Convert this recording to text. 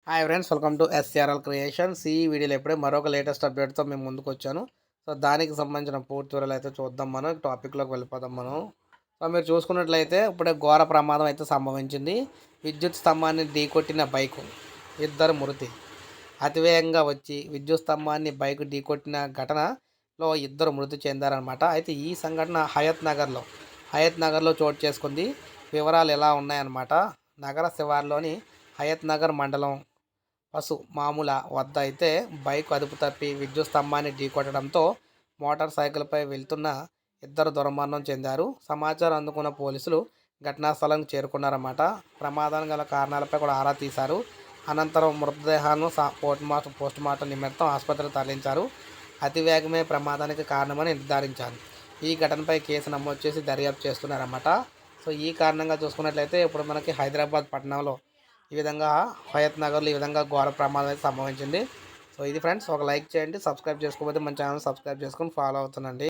Hi friends, welcome to SRL creations. ఈ వీడియోలో ఎప్పుడే మరొక లేటెస్ట్ అప్డేట్తో మేము ముందుకు వచ్చాను. సో దానికి సంబంధించిన పూర్తి వివరాలు అయితే చూద్దాం. మనం టాపిక్లోకి వెళ్ళిపోదాం. సో మీరు చూసుకున్నట్లయితే ఇప్పుడే ఘోర ప్రమాదం అయితే సంభవించింది. విద్యుత్ స్తంభాన్ని ఢీకొట్టిన బైకు, ఇద్దరు మృతి. అతివేగంగా వచ్చి విద్యుత్ స్తంభాన్ని బైకు ఢీకొట్టిన ఘటనలో ఇద్దరు మృతి చెందారనమాట. అయితే ఈ సంఘటన హయత్ నగర్లో చోటు చేసుకుంది. వివరాలు ఎలా ఉన్నాయన్నమాట. నగర శివార్లోని హయత్ నగర్ మండలం మామూల వద్ద అయితే బైక్ అదుపు తప్పి విద్యుత్ స్తంభాన్ని ఢీకొట్టడంతో మోటార్ సైకిల్పై వెళ్తున్న ఇద్దరు దుర్మరణం చెందారు. సమాచారం అందుకున్న పోలీసులు ఘటనా స్థలానికి చేరుకున్నారన్నమాట. ప్రమాదం గల కారణాలపై కూడా ఆరా తీశారు. అనంతరం మృతదేహాలను పోస్ట్ మార్టం నిమిత్తం ఆసుపత్రికి తరలించారు. అతివేగమే ప్రమాదానికి కారణమని నిర్ధారించారు. ఈ ఘటనపై కేసు నమోదు చేసి దర్యాప్తు చేస్తున్నారన్నమాట. సో ఈ కారణంగా చూసుకున్నట్లయితే ఇప్పుడు మనకి హైదరాబాద్ పట్టణంలో ఈ విధంగా హయత్ నగర్లో ఈ విధంగా ఘోర ప్రమాదం అయితే సంభవించింది. సో ఇది ఫ్రెండ్స్, ఒక లైక్ చేయండి. సబ్స్క్రైబ్ చేసుకోకపోతే మన ఛానల్ సబ్స్క్రైబ్ చేసుకొని ఫాలో అవుతుండండి.